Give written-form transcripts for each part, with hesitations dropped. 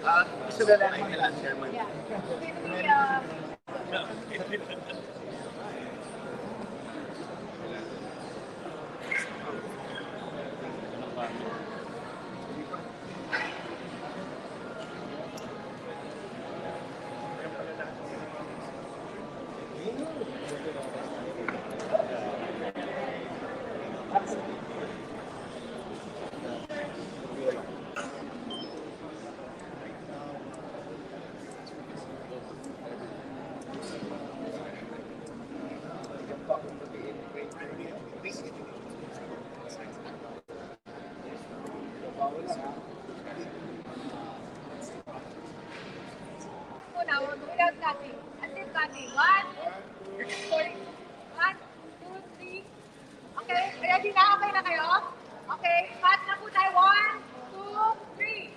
Gusto na lang kailan, Chairman. Yeah. Now we're going out cutting. Until cutting. One, sorry. One, two, three. Okay, ready na? Okay na kayo? Okay, cut na po tayo. One, two, three.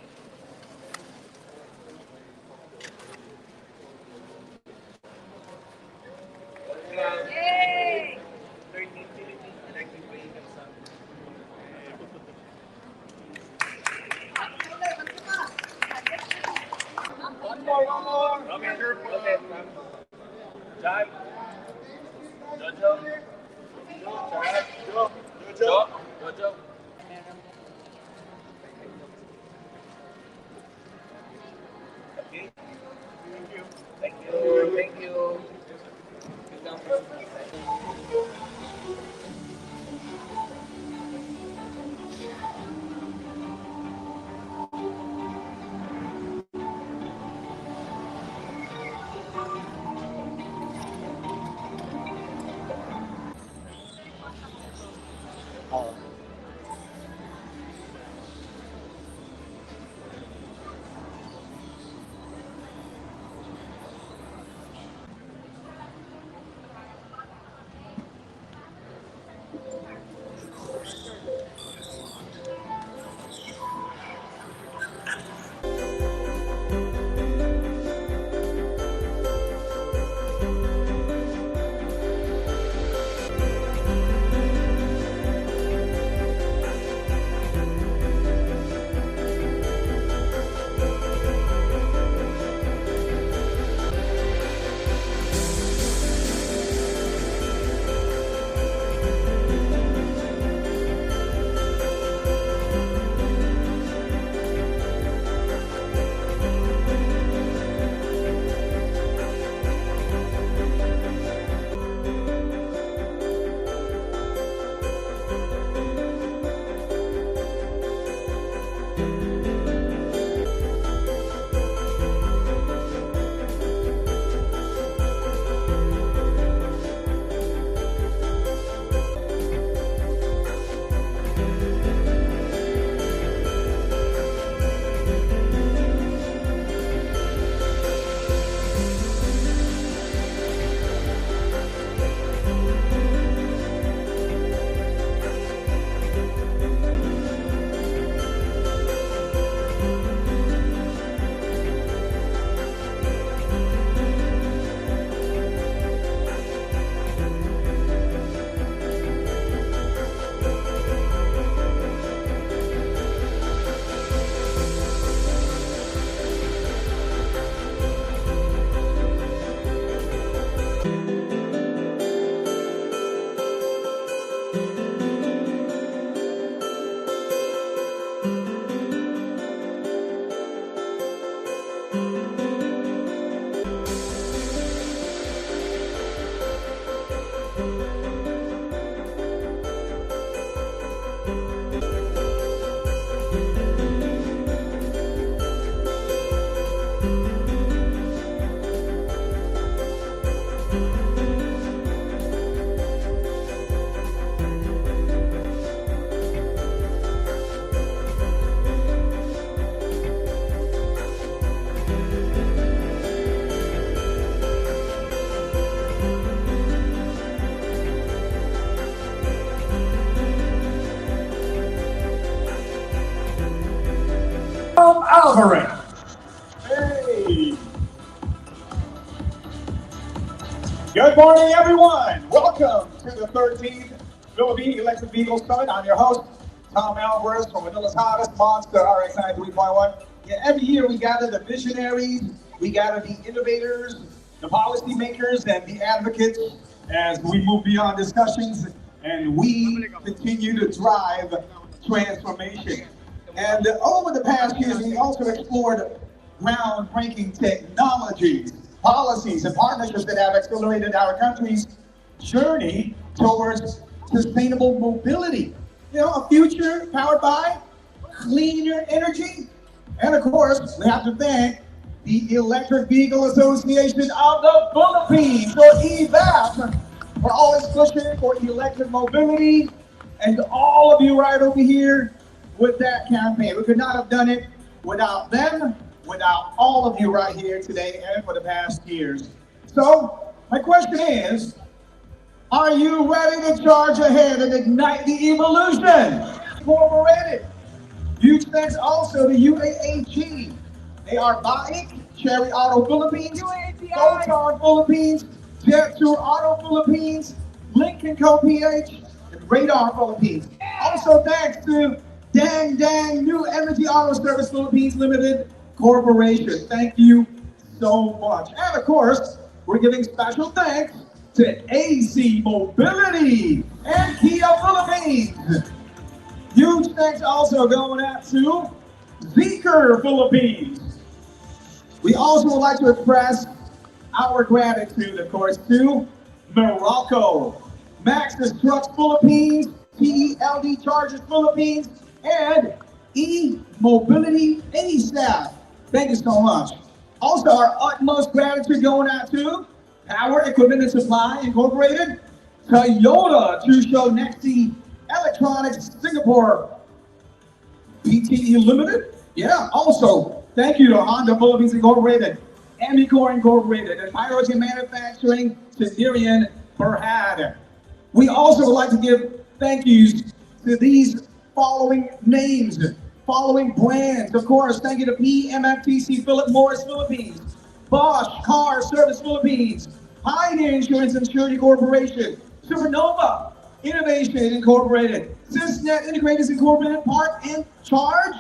Yay! 13th Philippine Electric Vehicle Summit. One more. Okay, sure. Okay. John. Jojo. Jojo. Okay. Thank you. Thank you. Thank you. Alvarez. Hey. Good morning, everyone. Welcome to the 13th Philippine Electric Vehicle Summit. I'm your host, Tom Alvarez from Manila's hottest monster RX 93.1. Every year we gather the visionaries, we gather the innovators, the policymakers, and the advocates as we move beyond discussions and we continue to drive transformation. And over the past years, we also explored groundbreaking technologies, policies, and partnerships that have accelerated our country's journey towards sustainable mobility. You know, a future powered by cleaner energy. And of course, we have to thank the Electric Vehicle Association of the Philippines, or EVAP, for always pushing for electric mobility, and all of you right over here with that campaign. We could not have done it without them, without all of you right here today and for the past years. So, my question is, are you ready to charge ahead and ignite the evolution? Incorporated. Huge thanks also to UAAG. They are Baik, Cherry Auto Philippines, Photon Philippines, Jet Tour Auto Philippines, Lincoln Co. PH, and Radar Philippines. Also thanks to Dang New Energy Auto Service Philippines Limited Corporation. Thank you so much. And of course, we're giving special thanks to AC Mobility and Kia Philippines. Huge thanks also going out to Zeker Philippines. We also would like to express our gratitude, of course, to Morocco, Maxis Trucks Philippines, TELD Chargers Philippines, and E-Mobility ASAP. Thank you so much. Also, our utmost gratitude going out to Power Equipment and Supply Incorporated, Toyota Chusho Nexi Electronics Singapore PTE Limited. Yeah, also, thank you to Honda Philippines Incorporated, Amicor Incorporated, and Pyrogen Manufacturing, Siberian Berhad. We also would like to give thank yous to these following names, following brands. Of course, thank you to PMFTC Philip Morris Philippines, Bosch Car Service Philippines, Pioneer Insurance and Security Corporation, Supernova Innovation Incorporated, Sysnet Integrators Incorporated, Park and Charge.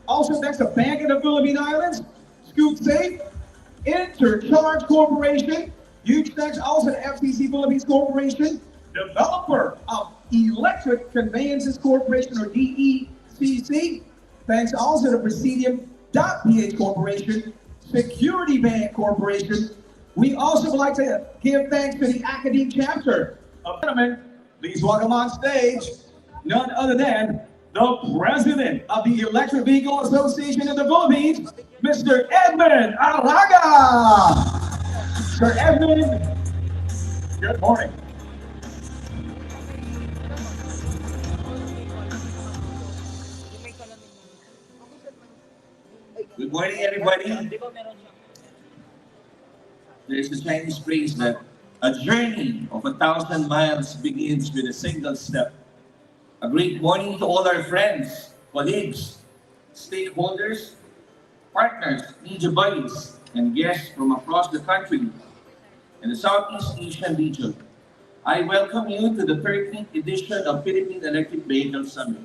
Also thanks to Bank of the Philippine Islands, Scoop Safe, Intercharge Corporation. Huge thanks also to FCC Philippines Corporation, developer of Electric Conveyances Corporation, or DECC. Thanks also to Presidium.ph Corporation, Security Bank Corporation. We also would like to give thanks to the Academe chapter of gentlemen. Please welcome on stage none other than the president of the Electric Vehicle Association of the Philippines, Mr. Edmund Araga. Sir Edmund, good morning. Good morning, everybody. There's a Chinese phrase that a journey of 1,000 miles begins with a single step. A great morning to all our friends, colleagues, stakeholders, partners, media buddies, and guests from across the country and the Southeast Asian region. I welcome you to the 13th edition of Philippine Electric Vehicle Summit.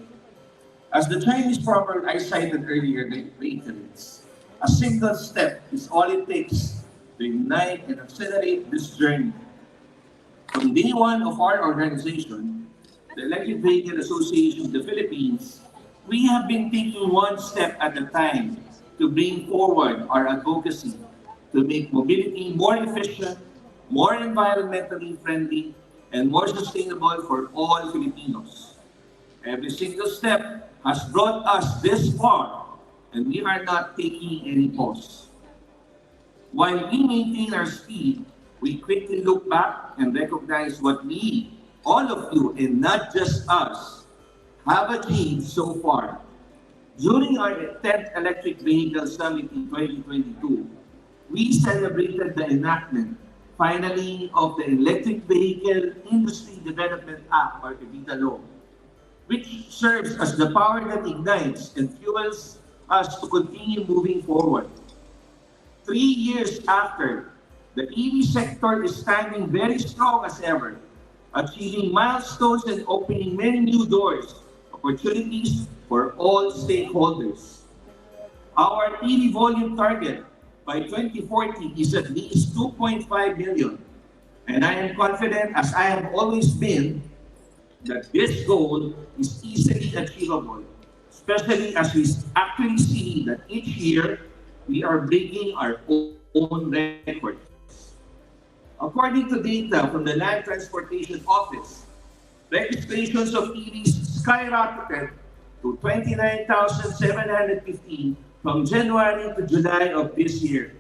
As the Chinese proverb I cited earlier reiterates, a single step is all it takes to ignite and accelerate this journey. From day one of our organization, the Electric Vehicle Association of the Philippines, we have been taking one step at a time to bring forward our advocacy to make mobility more efficient, more environmentally friendly, and more sustainable for all Filipinos. Every single step has brought us this far, and we are not taking any pause. While we maintain our speed, we quickly look back and recognize what we, all of you, and not just us, have achieved so far. During our 10th Electric Vehicle Summit in 2022, we celebrated the enactment, finally, of the Electric Vehicle Industry Development Act, or EVIDA law, which serves as the power that ignites and fuels us to continue moving forward. 3 years after, the EV sector is standing very strong as ever, achieving milestones and opening many new doors, opportunities for all stakeholders. Our EV volume target by 2040 is at least 2.5 million. And I am confident, as I have always been, that this goal is easily achievable, especially as we actually see that each year we are breaking our own records. According to data from the Land Transportation Office, registrations of EVs skyrocketed to 29,715 from January to July of this year.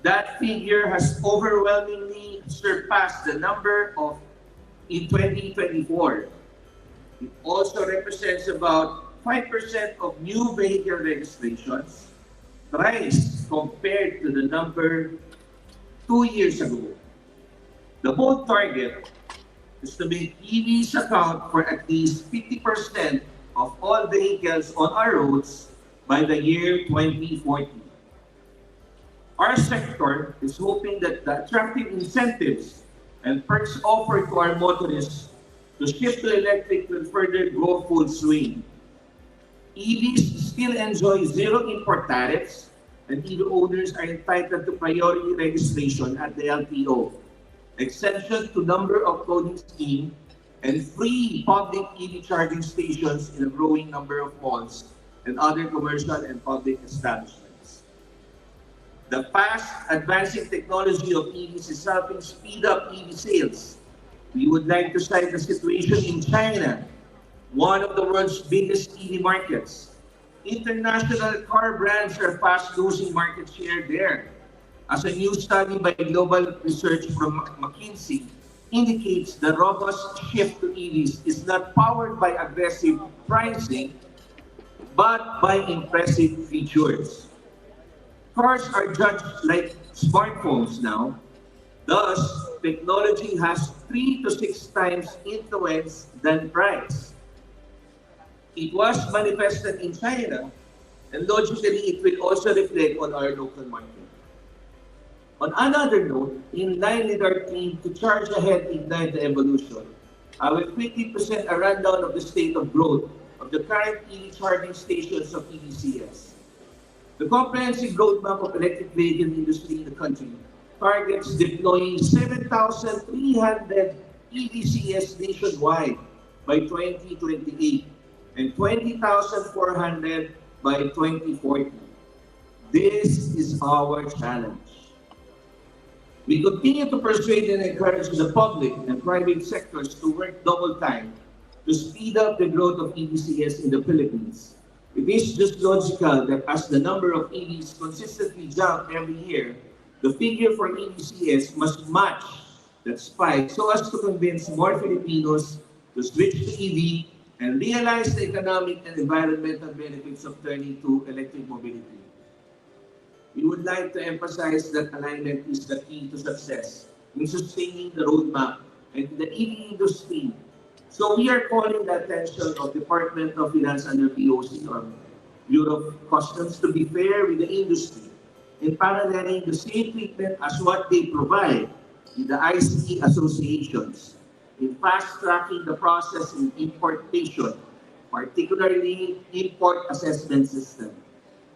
That figure has overwhelmingly surpassed the number of in 2024. It also represents about 5% of new vehicle registrations, rise compared to the number 2 years ago. The bold target is to make EVs account for at least 50% of all vehicles on our roads by the year 2040. Our sector is hoping that the attractive incentives and perks offered to our motorists to shift to electric will further go full swing. EVs still enjoy zero import tariffs, and EV owners are entitled to priority registration at the LTO, exemption to number of coding scheme, and free public EV charging stations in a growing number of malls and other commercial and public establishments. The fast advancing technology of EVs is helping speed up EV sales. We would like to cite the situation in China, one of the world's biggest EV markets. International car brands are fast losing market share there, as a new study by global research from McKinsey indicates the robust shift to EVs is not powered by aggressive pricing, but by impressive features. Cars are judged like smartphones now. Thus, technology has 3 to 6 times influence than price. It was manifested in China, and logically it will also reflect on our local market. On another note, in line with our theme to charge ahead, ignite the evolution, I will quickly present a rundown of the state of growth of the current EV charging stations of EVCS. The comprehensive roadmap of electric vehicle industry in the country targets deploying 7,300 EVCS nationwide by 2028 and 20,400 by 2040. This is our challenge. We continue to persuade and encourage the public and private sectors to work double time to speed up the growth of EVCS in the Philippines. It is just logical that as the number of EVs consistently jump every year, the figure for EVCS must match that spike so as to convince more Filipinos to switch to EV and realize the economic and environmental benefits of turning to electric mobility. We would like to emphasize that alignment is the key to success in sustaining the roadmap and the EV industry. So we are calling the attention of Department of Finance under POC or Bureau of Customs to be fair with the industry in paralleling the same treatment as what they provide in the ICE associations in fast-tracking the process in importation, particularly import assessment system.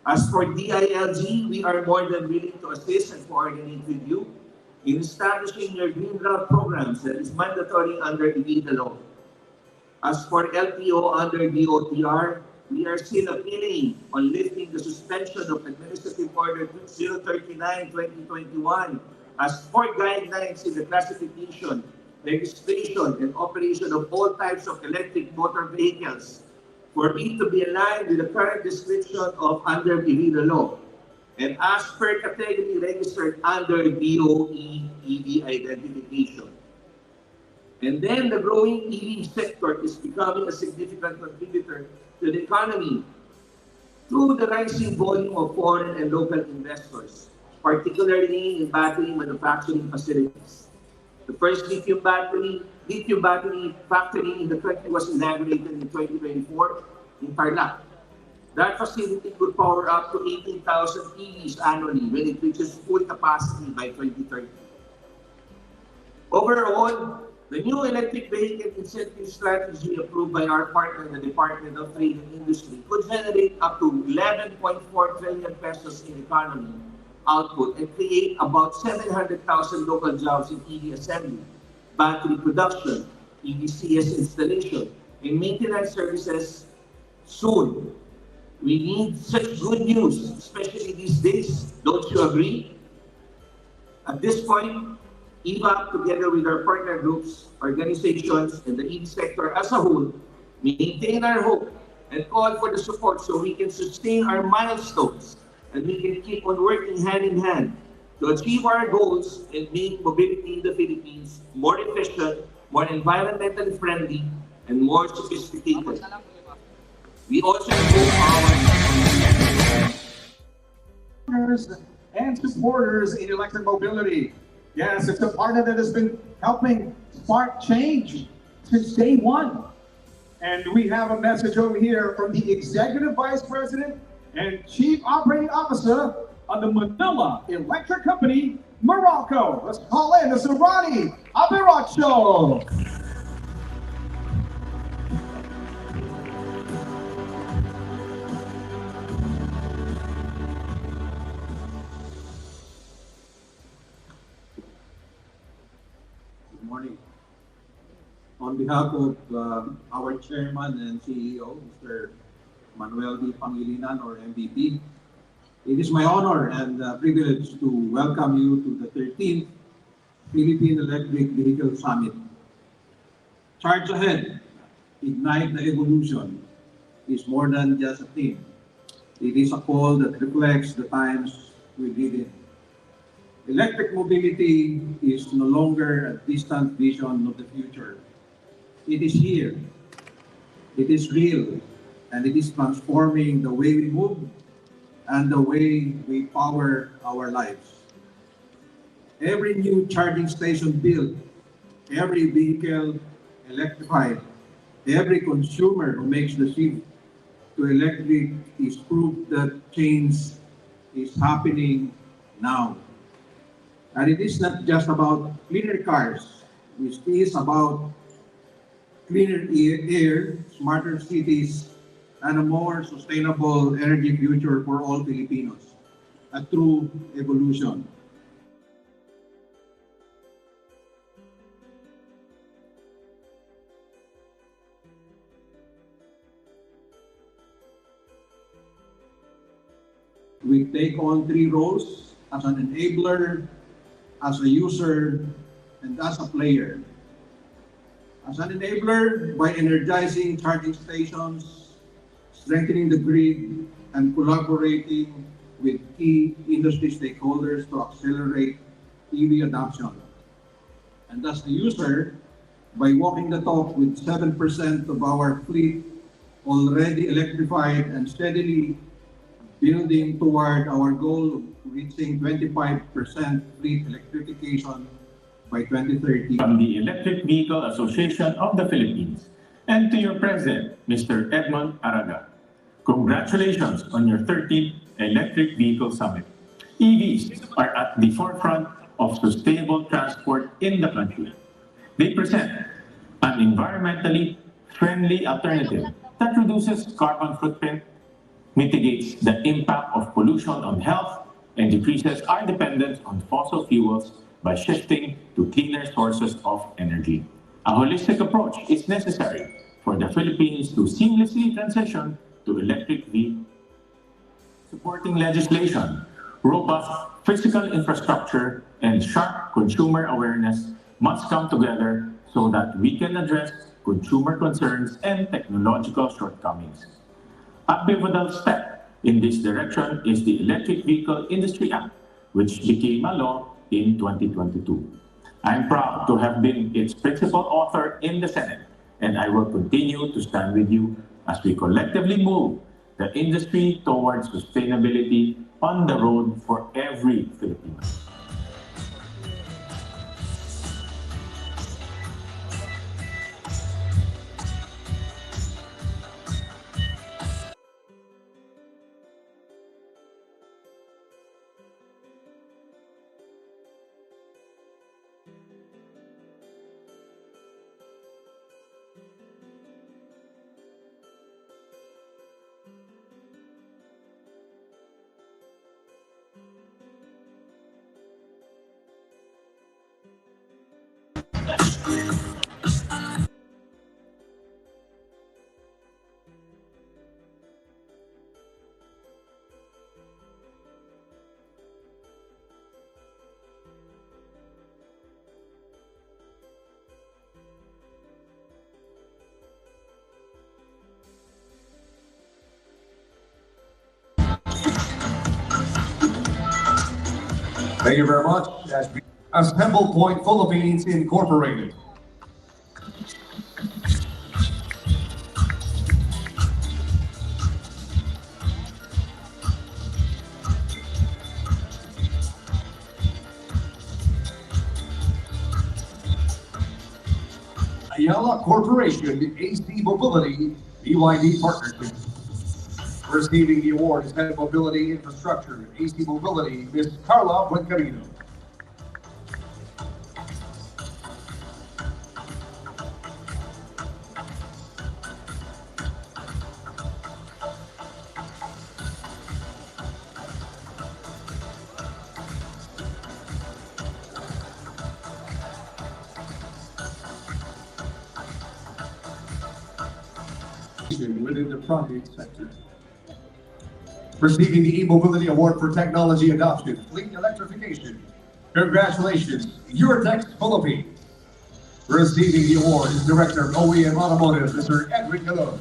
As for DILG, we are more than willing to assist and coordinate with you in establishing your green route programs that is mandatory under the law. As for LTO under DOTR, we are still appealing on lifting the suspension of Administrative Order 2039-2021 as for guidelines in the classification, registration, and operation of all types of electric motor vehicles for it to be aligned with the current description of under the law and as per category registered under DOE EV identification. And then the growing EV sector is becoming a significant contributor to the economy through the rising volume of foreign and local investors, particularly in battery manufacturing facilities. The first lithium battery factory in the country was inaugurated in 2024 in Tarlac. That facility could power up to 18,000 EVs annually when it reaches full capacity by 2030. Overall, The new electric vehicle incentive strategy approved by our partner, the Department of Trade and Industry, could generate up to 11.4 trillion pesos in economy output and create about 700,000 local jobs in EV assembly, battery production, EVCS installation, and maintenance services soon. We need such good news, especially these days. Don't you agree? At this point, EVAP, together with our partner groups, organizations, and the EV sector as a whole, maintain our hope and call for the support so we can sustain our milestones and we can keep on working hand in hand to achieve our goals and make mobility in the Philippines more efficient, more environmentally friendly, and more sophisticated. We also hope our Partners and supporters in electric mobility. Yes, it's a partner that has been helping spark change since day one. And we have a message over here from the Executive Vice President and Chief Operating Officer of the Manila Electric Company, Morocco. Let's call in Mr. Ronnie Abiracho. Good morning. On behalf of our Chairman and CEO, Mr. Manuel D. Pangilinan, or MVP, it is my honor and privilege to welcome you to the 13th Philippine Electric Vehicle Summit. Charge ahead, ignite the evolution is more than just a theme. It is a call that reflects the times we live in. Electric mobility is no longer a distant vision of the future. It is here, it is real, and it is transforming the way we move and the way we power our lives. Every new charging station built, every vehicle electrified, every consumer who makes the shift to electric is proof that change is happening now. And it is not just about cleaner cars, it is about cleaner air, smarter cities, and a more sustainable energy future for all Filipinos. A true evolution. We take on three roles: as an enabler, as a user, and as a player. As an enabler, by energizing charging stations, strengthening the grid, and collaborating with key industry stakeholders to accelerate EV adoption. And as a user, by walking the talk with 7% of our fleet already electrified and steadily building toward our goal of reaching 25% fleet electrification by 2030. From the Electric Vehicle Association of the Philippines, and to your President, Mr. Edmond Araga. Congratulations on your 13th Electric Vehicle Summit. EVs are at the forefront of sustainable transport in the country. They present an environmentally friendly alternative that reduces carbon footprint, mitigates the impact of pollution on health, and decreases our dependence on fossil fuels by shifting to cleaner sources of energy. A holistic approach is necessary for the Philippines to seamlessly transition to electric vehicles. Supporting legislation, robust physical infrastructure, and sharp consumer awareness must come together so that we can address consumer concerns and technological shortcomings. A pivotal step in this direction is the Electric Vehicle Industry Act, which became a law in 2022. I'm proud to have been its principal author in the Senate, and I will continue to stand with you as we collectively move the industry towards sustainability on the road for every Filipino. Thank you very much. Assemble Point Philippines Incorporated. Ayala Corporation, AC Mobility, BYD Partnership. Receiving the award is Head of Mobility Infrastructure, AC Mobility, Ms. Carla Buencamino. Within the private sector. Receiving the E-Mobility Award for Technology Adoption, Fleet Electrification. Congratulations, Eurotex Philippines. Receiving the award is Director of OEM Automotive, Mr. Edwin Gallo.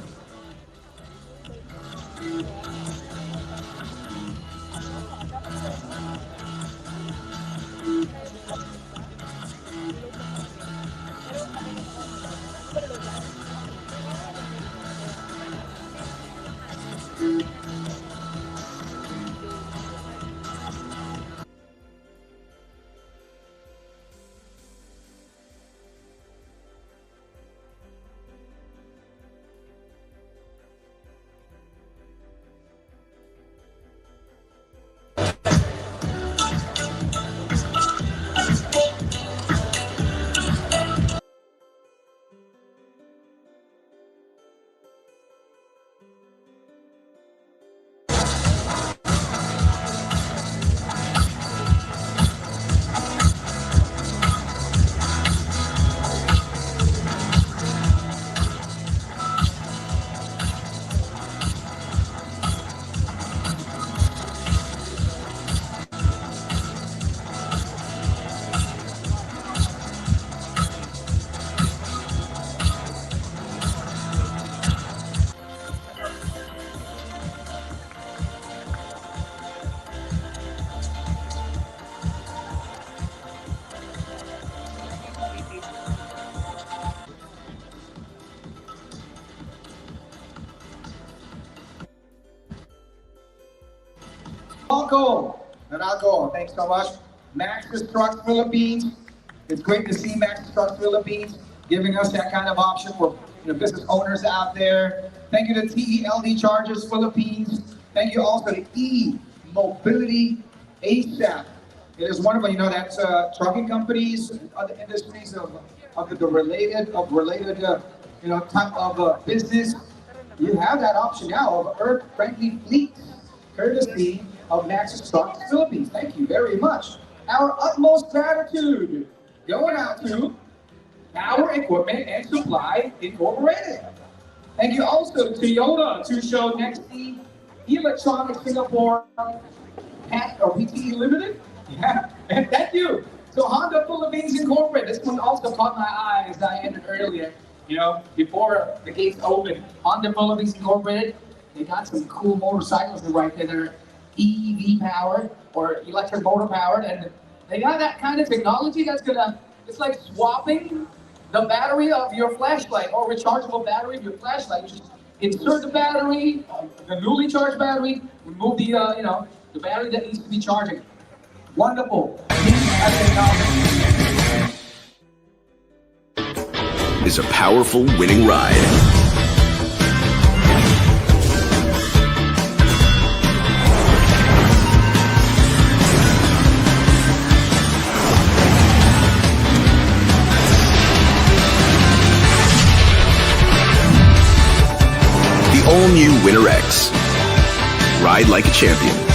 Renato, thanks so much. Max's Trucks Philippines. It's great to see Max's Trucks Philippines giving us that kind of option for business owners out there. Thank you to TELD Chargers Philippines. Thank you also to E-Mobility ASAP. It is wonderful, that's trucking companies, other industries of the related type of business. You have that option now of earth-friendly fleets, courtesy of Max's Trucks Philippines. Thank you very much. Our utmost gratitude going out to Power Equipment and Supply Incorporated. Thank you also to Toyota to show next the Electronic Singapore PTE Limited. Yeah, and thank you. So Honda Philippines Incorporated. This one also caught my eye as I ended earlier. Before the gates opened, Honda Philippines Incorporated, they got some cool motorcycles right there that are EV powered or electric motor powered, and they got that kind of technology that's it's like swapping the battery of your flashlight or rechargeable battery of your flashlight. You just insert the battery, the newly charged battery, remove the the battery that needs to be charging. Wonderful. Is a powerful winning ride. The all-new Winner X. Ride like a champion.